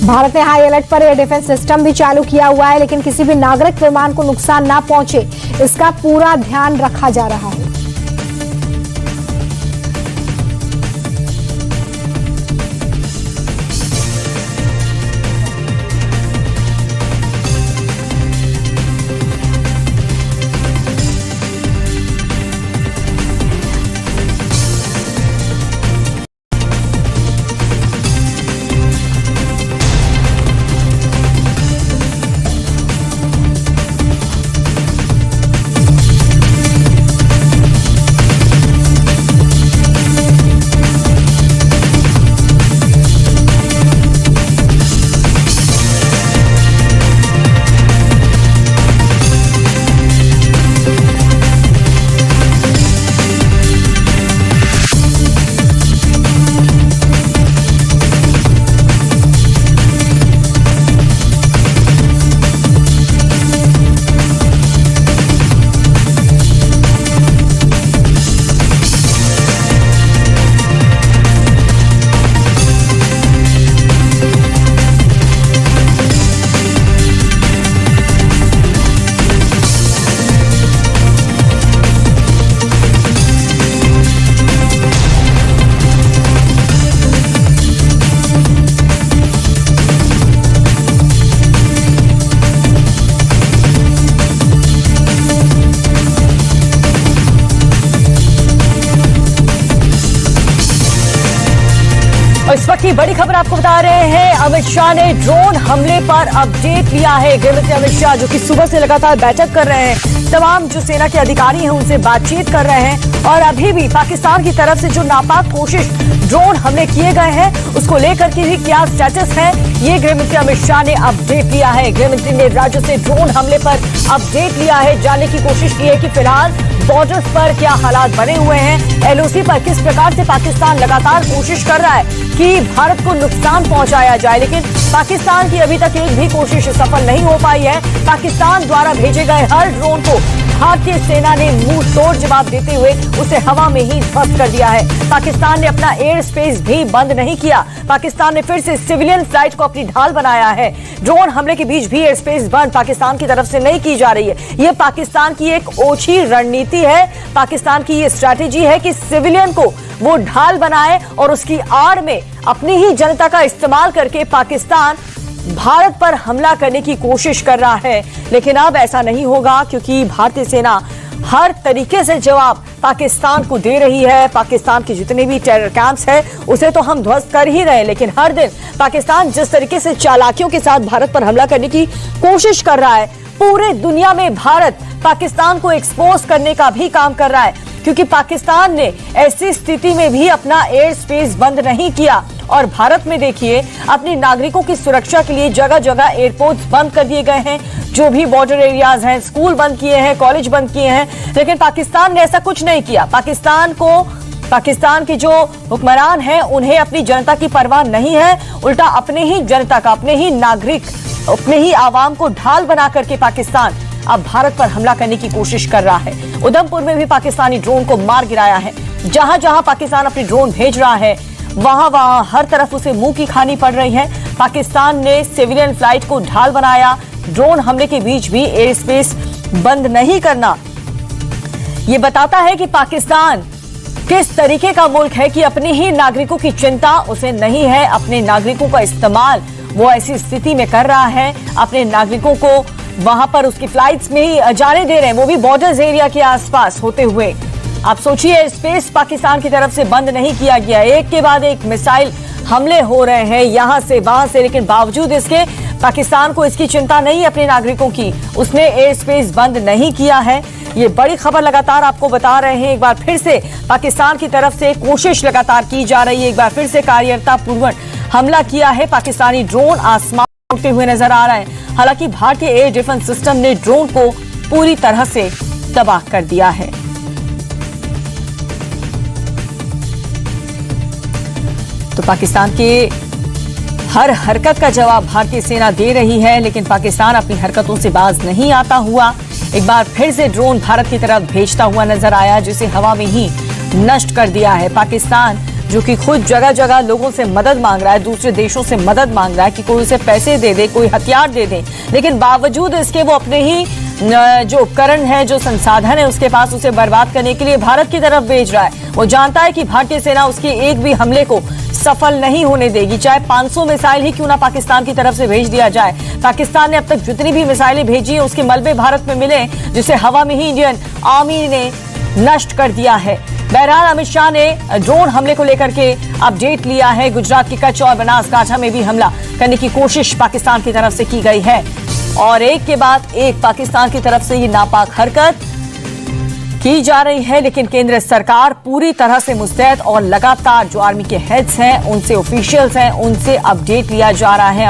भारत ने high alert पर air defence system भी चालू किया हुआ है, लेकिन किसी भी नागरिक विमान को नुकसान ना पहुंचे इसका पूरा ध्यान रखा जा रहा है। और इस वक्त की बड़ी खबर आपको बता रहे हैं, अमित शाह ने ड्रोन हमले पर अपडेट लिया है। गृहमंत्री अमित शाह जो कि सुबह से लगातार बैठक कर रहे हैं, तमाम जो सेना के अधिकारी हैं उनसे बातचीत कर रहे हैं और अभी भी पाकिस्तान की तरफ से जो नापाक कोशिश ड्रोन हमले किए गए हैं उसको लेकर के भी क्या स्टेटस है, ये गृहमंत्री अमित शाह ने अपडेट लिया है। गृहमंत्री ने राज्यों से ड्रोन हमले पर अपडेट लिया है, जानने की कोशिश की है कि फिलहाल बॉर्डर्स पर क्या हालात बने हुए हैं, एलओसी पर किस प्रकार से पाकिस्तान लगातार कोशिश कर रहा है कि भारत को नुकसान पहुंचाया जाए, लेकिन पाकिस्तान की अभी तक एक भी कोशिश सफल नहीं हो पाई है। पाकिस्तान द्वारा भेजे गए हर ड्रोन को भारतीय सेना ने मुंह तोड़ जवाब देते हुए उसे हवा में ही ध्वस्त कर दिया है। पाकिस्तान ने अपना एयर स्पेस भी बंद नहीं किया, पाकिस्तान ने फिर से सिविलियन फ्लाइट को अपनी ढाल बनाया है। ड्रोन हमले के बीच भी एयर स्पेस बंद पाकिस्तान की तरफ से नहीं की जा रही है। यह पाकिस्तान की एक ओछी रणनीति है, पाकिस्तान की ये स्ट्रैटेजी है कि सिविलियन को वो ढाल बनाए और उसकी आड़ में अपनी ही जनता का इस्तेमाल करके पाकिस्तान भारत पर हमला करने की कोशिश कर रहा है। लेकिन अब ऐसा नहीं होगा क्योंकि भारतीय सेना हर तरीके से जवाब पाकिस्तान को दे रही है। पाकिस्तान के जितने भी टेरर कैंप्स हैं उसे तो हम ध्वस्त कर ही रहे हैं, लेकिन हर दिन पाकिस्तान जिस तरीके से चालाकियों के साथ भारत पर हमला करने की कोशिश कर रहा है, पूरे दुनिया में भारत पाकिस्तान को एक्सपोज करने का भी काम कर रहा है, क्योंकि पाकिस्तान ने ऐसी स्थिति में भी अपना एयर स्पेस बंद नहीं किया और भारत में देखिए अपने नागरिकों की सुरक्षा के लिए जगह जगह एयरपोर्ट्स बंद कर दिए गए हैं, जो भी बॉर्डर एरियाज हैं, स्कूल बंद किए हैं, कॉलेज बंद किए हैं, लेकिन पाकिस्तान ने ऐसा कुछ नहीं किया। पाकिस्तान के जो हुक्मरान हैं उन्हें अपनी जनता की परवाह नहीं है, उल्टा अपने ही जनता का, अपने ही नागरिक, अपने ही आवाम को ढाल बना करके पाकिस्तान अब भारत पर हमला करने की कोशिश कर रहा है। उधमपुर में भी पाकिस्तानी ड्रोन को मार गिराया है। जहां जहां पाकिस्तान अपने ड्रोन भेज रहा है वहां हर तरफ उसे मुंह की खानी पड़ रही है। पाकिस्तान ने सिविलियन फ्लाइट को ढाल बनाया, ड्रोन हमले के बीच भी एयर स्पेस बंद नहीं करना। यह बताता है कि पाकिस्तान किस तरीके का मुल्क है कि अपने ही नागरिकों की चिंता उसे नहीं है, अपने नागरिकों का इस्तेमाल वो ऐसी स्थिति में कर रहा है, अपने नागरिकों को वहां पर उसकी फ्लाइट्स में ही जाने दे रहे हैं, वो भी बॉर्डर्स एरिया के आसपास होते हुए। आप सोचिए, स्पेस पाकिस्तान की तरफ से बंद नहीं किया गया, एक के बाद एक मिसाइल हमले हो रहे हैं यहां से वहां से, लेकिन बावजूद इसके पाकिस्तान को इसकी चिंता नहीं है अपने नागरिकों की, उसने एयर स्पेस बंद नहीं किया है। ये बड़ी खबर लगातार आपको बता रहे हैं। एक बार फिर से पाकिस्तान की तरफ से कोशिश लगातार की जा रही है, एक बार फिर से कायरतापूर्वक हमला किया है, पाकिस्तानी ड्रोन आसमान उड़ते हुए नजर आ रहा है। हालांकि भारतीय एयर डिफेंस सिस्टम ने ड्रोन को पूरी तरह से तबाह कर दिया है। तो पाकिस्तान के हर हरकत का जवाब भारतीय सेना दे रही है, लेकिन पाकिस्तान अपनी हरकतों से बाज नहीं आता हुआ। एक बार फिर से ड्रोन भारत की तरफ भेजता हुआ नजर आया, जिसे हवा में ही नष्ट कर दिया है। पाकिस्तान जो कि खुद जगह जगह लोगों से मदद मांग रहा है, दूसरे देशों से मदद मांग रहा है कि कोई उसे पैसे दे दे, कोई हथियार दे दे, लेकिन बावजूद इसके वो अपने ही जो उपकरण है, जो संसाधन है उसके पास, उसे बर्बाद करने के लिए भारत की तरफ भेज रहा है। वो जानता है कि भारतीय सेना उसके एक भी हमले को सफल नहीं होने देगी, चाहे 500 मिसाइल ही क्यों ना पाकिस्तान की तरफ से भेज दिया जाए। पाकिस्तान ने अब तक जितनी भी मिसाइलें भेजी हैं उसके मलबे भारत में मिले, जिसे हवा में ही इंडियन आर्मी ने नष्ट कर दिया है। बहरहाल अमित शाह ने ड्रोन हमले को लेकर के अपडेट लिया है। गुजरात के कच्छ और बनासकांठा में भी हमला करने की कोशिश पाकिस्तान की तरफ से की गई है और एक के बाद एक पाकिस्तान की तरफ से ये नापाक हरकत की जा रही है, लेकिन केंद्र सरकार पूरी तरह से मुस्तैद और लगातार जो आर्मी के हेड्स हैं, उनसे ऑफिशियल्स हैं, उनसे अपडेट लिया जा रहा है।